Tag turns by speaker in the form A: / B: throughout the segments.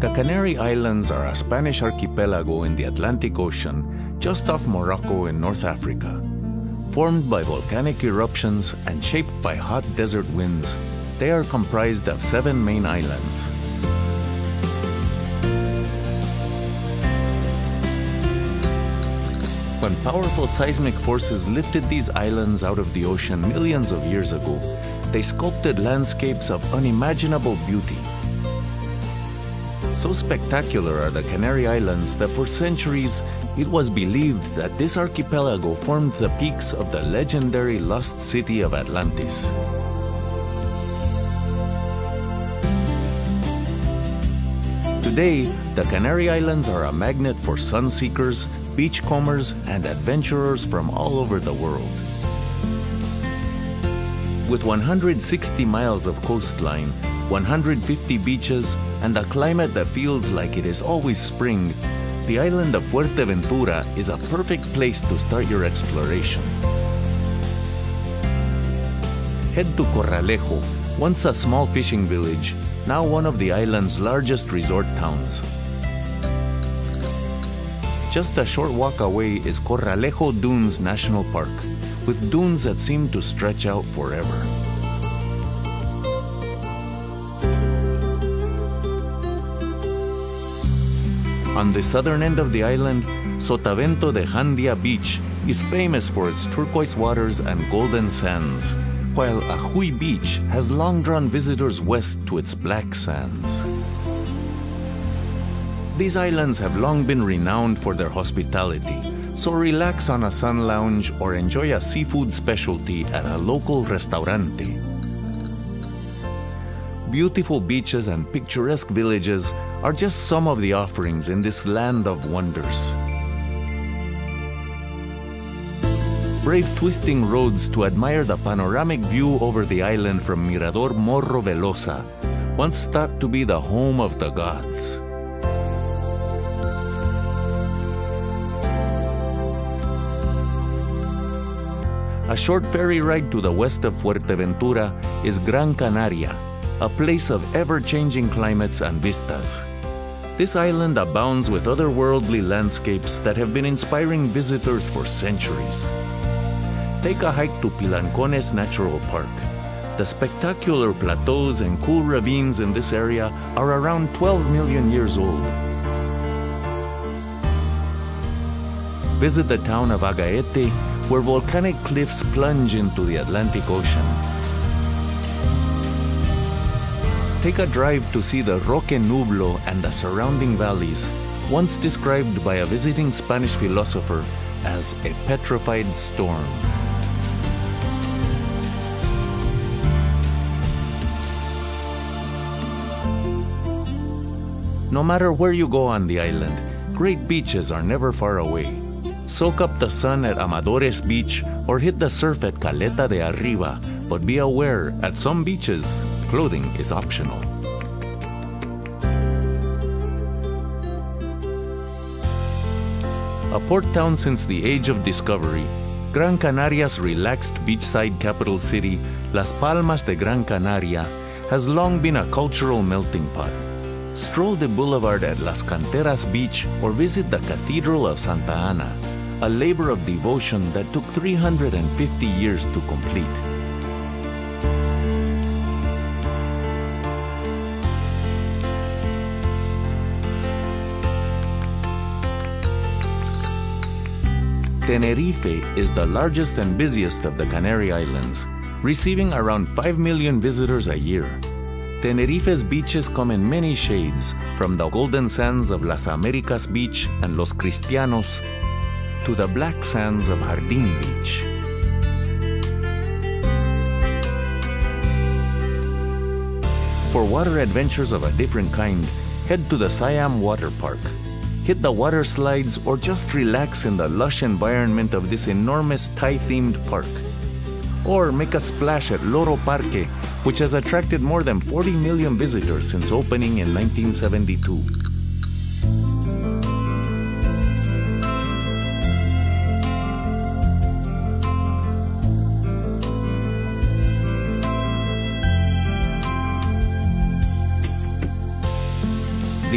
A: The Canary Islands are a Spanish archipelago in the Atlantic Ocean, just off Morocco in North Africa. Formed by volcanic eruptions and shaped by hot desert winds, they are comprised of 7 main islands. When powerful seismic forces lifted these islands out of the ocean millions of years ago, they sculpted landscapes of unimaginable beauty. So spectacular are the Canary Islands that for centuries it was believed that this archipelago formed the peaks of the legendary lost city of Atlantis. Today, the Canary Islands are a magnet for sun-seekers, beachcombers, and adventurers from all over the world. With 160 miles of coastline, 150 beaches, and a climate that feels like it is always spring, the island of Fuerteventura is a perfect place to start your exploration. Head to Corralejo, once a small fishing village, now one of the island's largest resort towns. Just a short walk away is Corralejo Dunes National Park, with dunes that seem to stretch out forever. On the southern end of the island, Sotavento de Jandia Beach is famous for its turquoise waters and golden sands, while Ajuy Beach has long drawn visitors west to its black sands. These islands have long been renowned for their hospitality, so relax on a sun lounge or enjoy a seafood specialty at a local restaurante. Beautiful beaches and picturesque villages are just some of the offerings in this land of wonders. Brave twisting roads to admire the panoramic view over the island from Mirador Morro Velosa, once thought to be the home of the gods. A short ferry ride to the west of Fuerteventura is Gran Canaria, a place of ever-changing climates and vistas. This island abounds with otherworldly landscapes that have been inspiring visitors for centuries. Take a hike to Pilancones Natural Park. The spectacular plateaus and cool ravines in this area are around 12 million years old. Visit the town of Agaete, where volcanic cliffs plunge into the Atlantic Ocean. Take a drive to see the Roque Nublo and the surrounding valleys, once described by a visiting Spanish philosopher as a petrified storm. No matter where you go on the island, great beaches are never far away. Soak up the sun at Amadores Beach or hit the surf at Caleta de Arriba, but be aware, at some beaches, clothing is optional. A port town since the age of discovery, Gran Canaria's relaxed beachside capital city, Las Palmas de Gran Canaria, has long been a cultural melting pot. Stroll the boulevard at Las Canteras Beach or visit the Cathedral of Santa Ana, a labor of devotion that took 350 years to complete. Tenerife is the largest and busiest of the Canary Islands, receiving around 5 million visitors a year. Tenerife's beaches come in many shades, from the golden sands of Las Americas Beach and Los Cristianos to the black sands of Jardín Beach. For water adventures of a different kind, head to the Siam Water Park. Hit the water slides or just relax in the lush environment of this enormous Thai-themed park. Or make a splash at Loro Parque, which has attracted more than 40 million visitors since opening in 1972.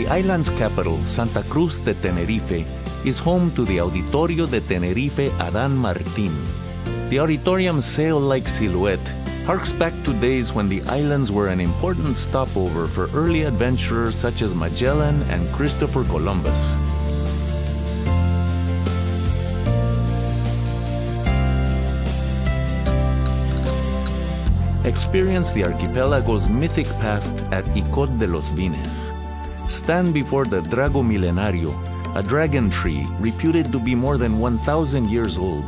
A: The island's capital, Santa Cruz de Tenerife, is home to the Auditorio de Tenerife Adán Martín. The auditorium's sail-like silhouette harks back to days when the islands were an important stopover for early adventurers such as Magellan and Christopher Columbus. Experience the archipelago's mythic past at Icod de los Vines. Stand before the Drago Milenario, a dragon tree reputed to be more than 1,000 years old.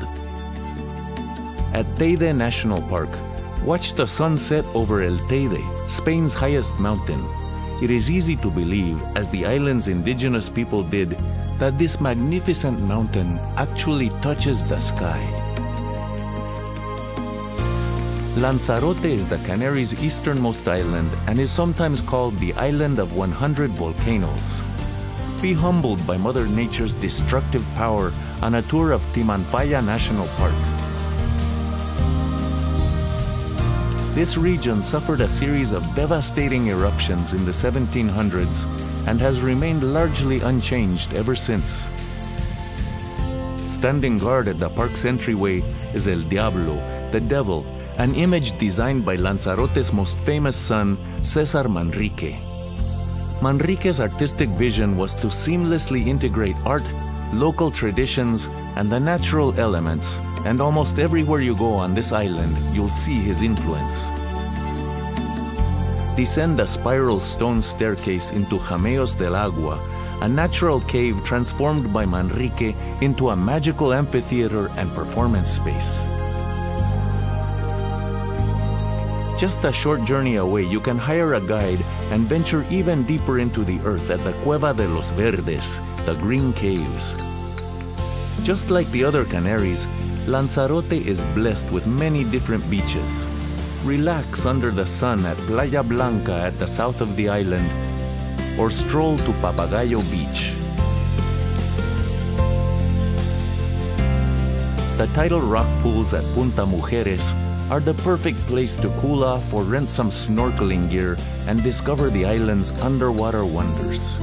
A: At Teide National Park, watch the sunset over El Teide, Spain's highest mountain. It is easy to believe, as the island's indigenous people did, that this magnificent mountain actually touches the sky. Lanzarote is the Canary's easternmost island and is sometimes called the Island of 100 Volcanoes. Be humbled by Mother Nature's destructive power on a tour of Timanfaya National Park. This region suffered a series of devastating eruptions in the 1700s and has remained largely unchanged ever since. Standing guard at the park's entryway is El Diablo, the Devil, an image designed by Lanzarote's most famous son, César Manrique. Manrique's artistic vision was to seamlessly integrate art, local traditions, and the natural elements, and almost everywhere you go on this island, you'll see his influence. Descend a spiral stone staircase into Jameos del Agua, a natural cave transformed by Manrique into a magical amphitheater and performance space. Just a short journey away, you can hire a guide and venture even deeper into the earth at the Cueva de los Verdes, the Green Caves. Just like the other Canaries, Lanzarote is blessed with many different beaches. Relax under the sun at Playa Blanca at the south of the island, or stroll to Papagayo Beach. The tidal rock pools at Punta Mujeres are the perfect place to cool off or rent some snorkeling gear and discover the island's underwater wonders.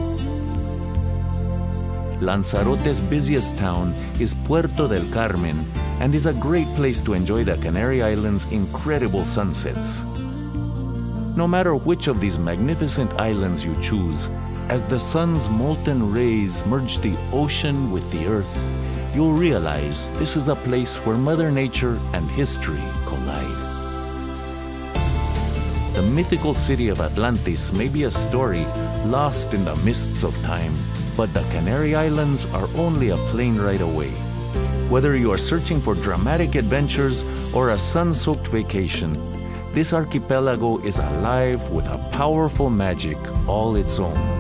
A: Lanzarote's busiest town is Puerto del Carmen and is a great place to enjoy the Canary Islands' incredible sunsets. No matter which of these magnificent islands you choose, as the sun's molten rays merge the ocean with the earth, you'll realize this is a place where Mother Nature and history collide. The mythical city of Atlantis may be a story lost in the mists of time, but the Canary Islands are only a plane ride away. Whether you are searching for dramatic adventures or a sun-soaked vacation, this archipelago is alive with a powerful magic all its own.